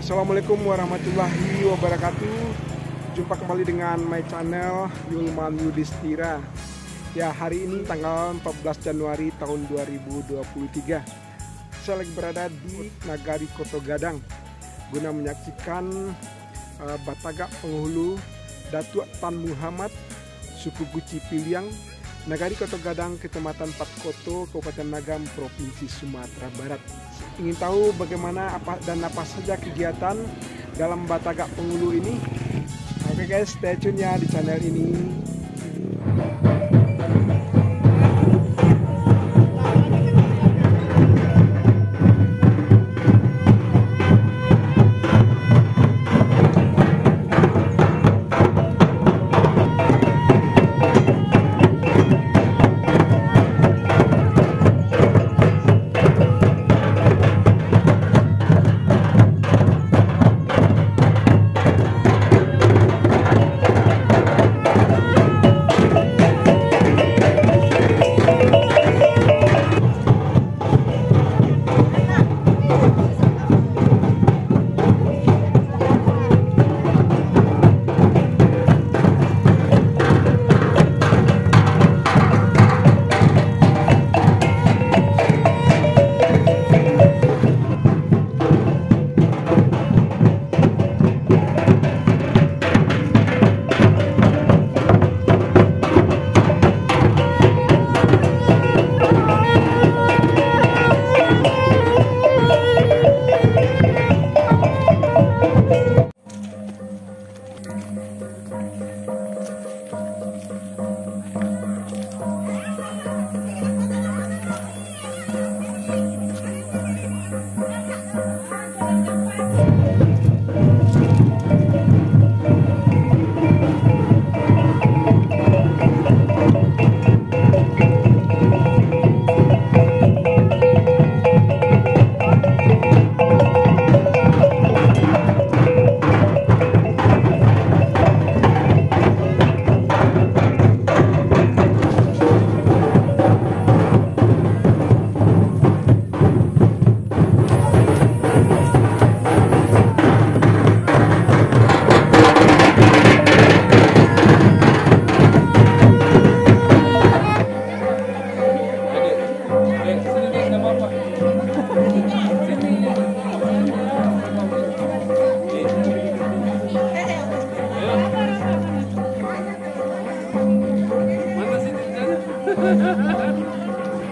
Assalamualaikum warahmatullahi wabarakatuh. Jumpa kembali dengan my channel Yulman Yudhistira. Ya, hari ini tanggal 14 Januari tahun 2023. Saya lagi berada di Nagari Koto Gadang guna menyaksikan Batagak Penghulu Datuk Tan Muhammad suku Guci Piliang, Nagari Koto Gadang, Kecamatan Patkoto, Kabupaten Nagam, Provinsi Sumatera Barat. Ingin tahu bagaimana apa saja kegiatan dalam Batagak Penghulu ini? Oke guys, stay tune ya di channel ini.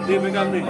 Dia pegang nih.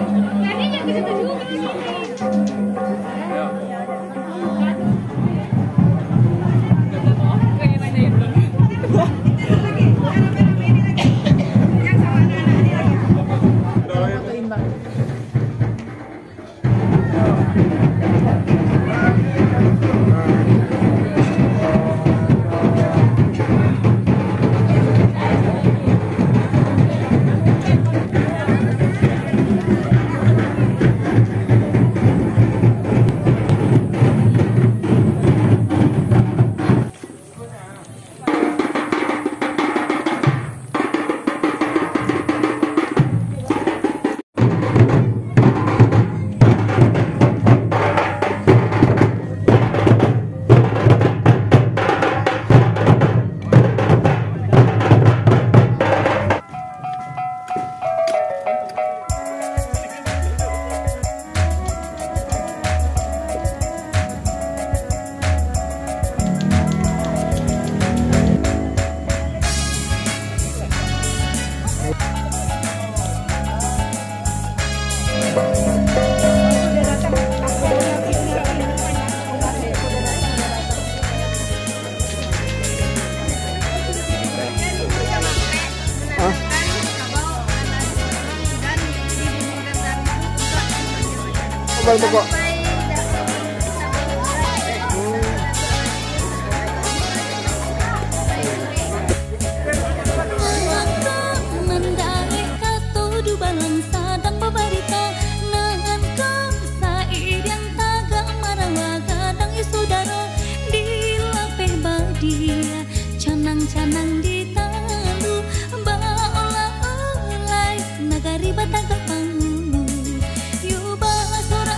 Pokok. Canang di talu, bawa olah-olai Nagari Batagak Penghulu. Yubah suara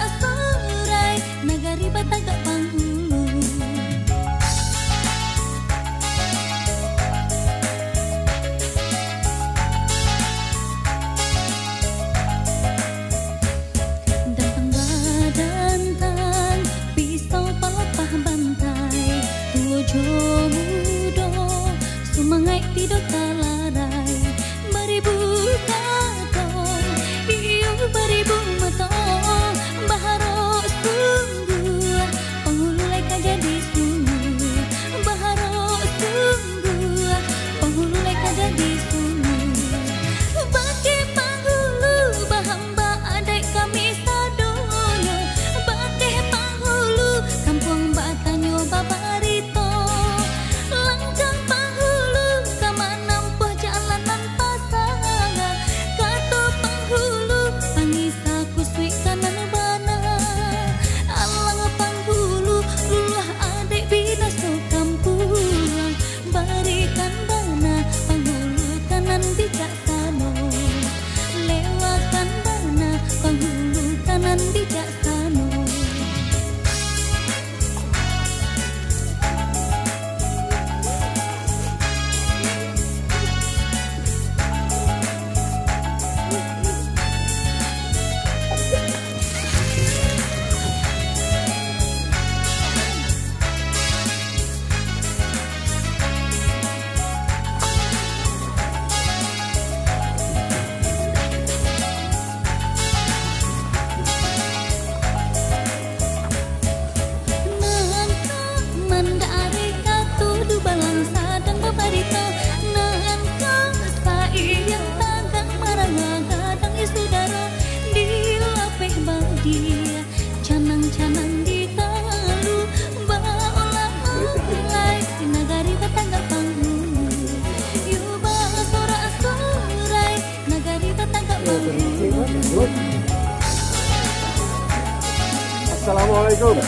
Assalamualaikum.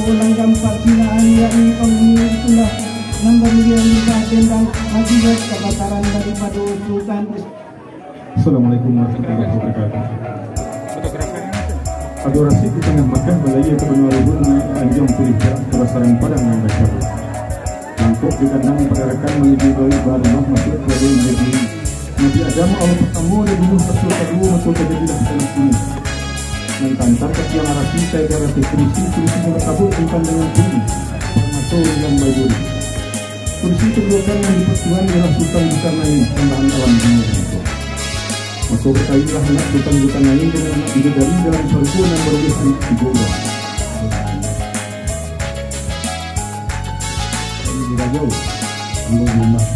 Ulang gambar sinaan yakni penghuni itulah nomor yang tentang akibat kebakaran daripada Sultan. Assalamualaikum warahmatullahi wabarakatuh. Adorasi di tengah Makkah balaya ke Benua Ribut Anjong Purija Kebakaran Padang yang Makkah. Mangkuk di kandang pergerakan menuju dari Barumah masuk ke negeri Nabi Adam Allah pertama dan dulu Rasul kedua masuk ke negeri tanah sini. Dan kantar ketiang arasi saya darah kursi berkabut bukan dengan bumi termasuk yang baik. Kursi kedua kan yang dipertuan ialah Sultan Besar Naim tambahan alam dunia. Maka berkailah anak Sultan Naim dengan anak bidadari dalam surga yang beroleh hari ketiga. Ini dirajau ambil rumah.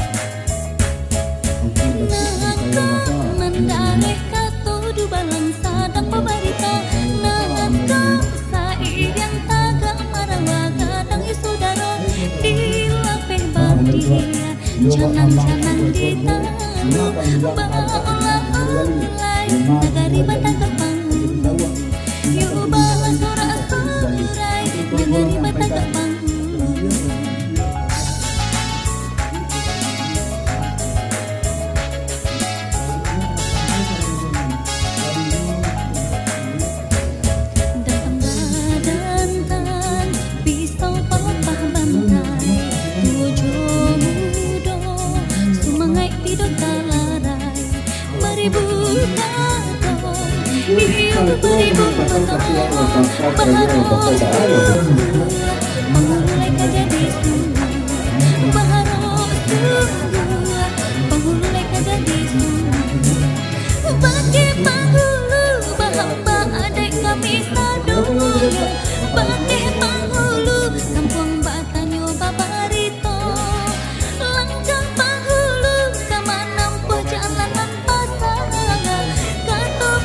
Mendareh kato du balang sadang pabarita nangka sai yang taga marawaga dang isudara di lapeh badia canang-canang di tanah baolah-olai negari batang kepang yuk bawa sorak-sorai negari batang kepang.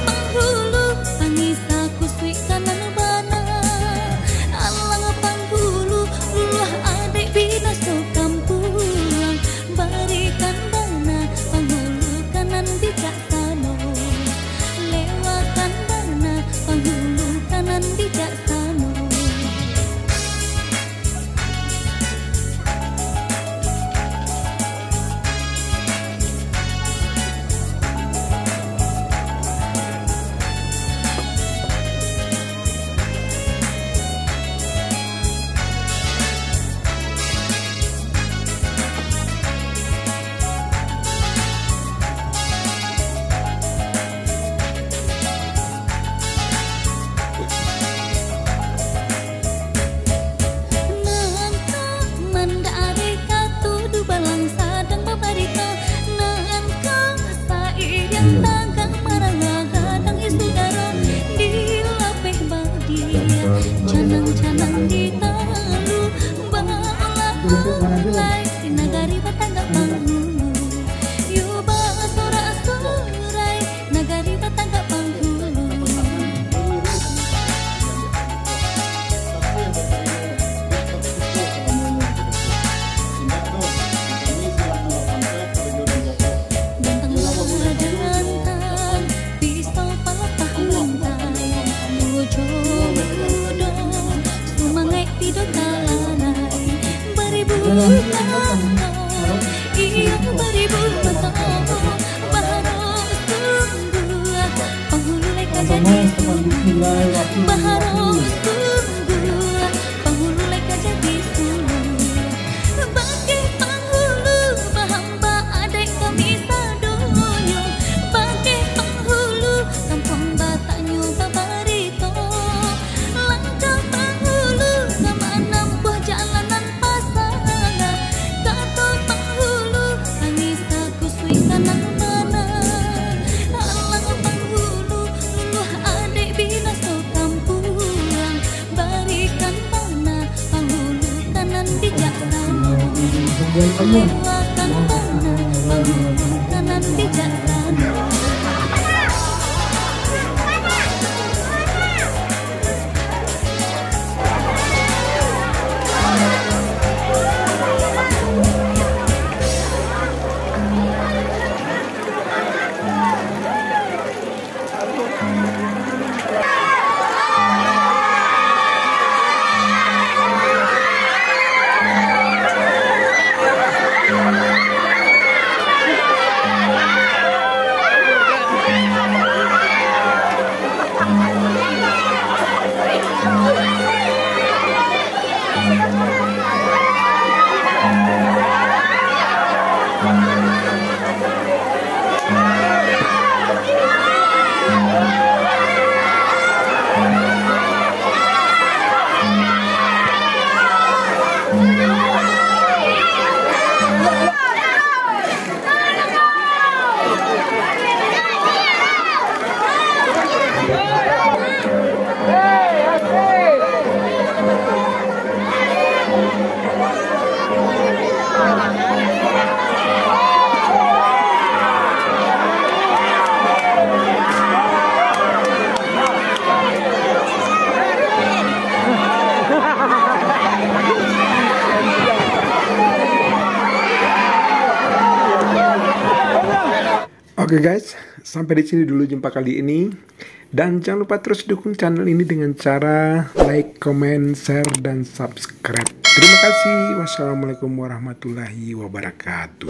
Panghulu, pangisa kuswi kanan bana, alang panghulu. Iya beribu foto Baharus sungguh penghulu leka jadi sungguh Baharus sungguh penghulu leka jadi sungguh Bagi penghulu bahamba adek kami sadonyo Bagi penghulu kampung Batanyo Babarito Langkah penghulu kemana buah jalanan pasangan Kata penghulu Anissa kusui kanan mana Alang penghulu luluh adik bina so kampuang Barikan mana penghulu kanan bijaksana Lewakan mana penghulu kanan bijaksana Oke guys, sampai di sini dulu jumpa kali ini. Dan jangan lupa terus dukung channel ini dengan cara like, comment, share, dan subscribe. Terima kasih. Wassalamualaikum warahmatullahi wabarakatuh.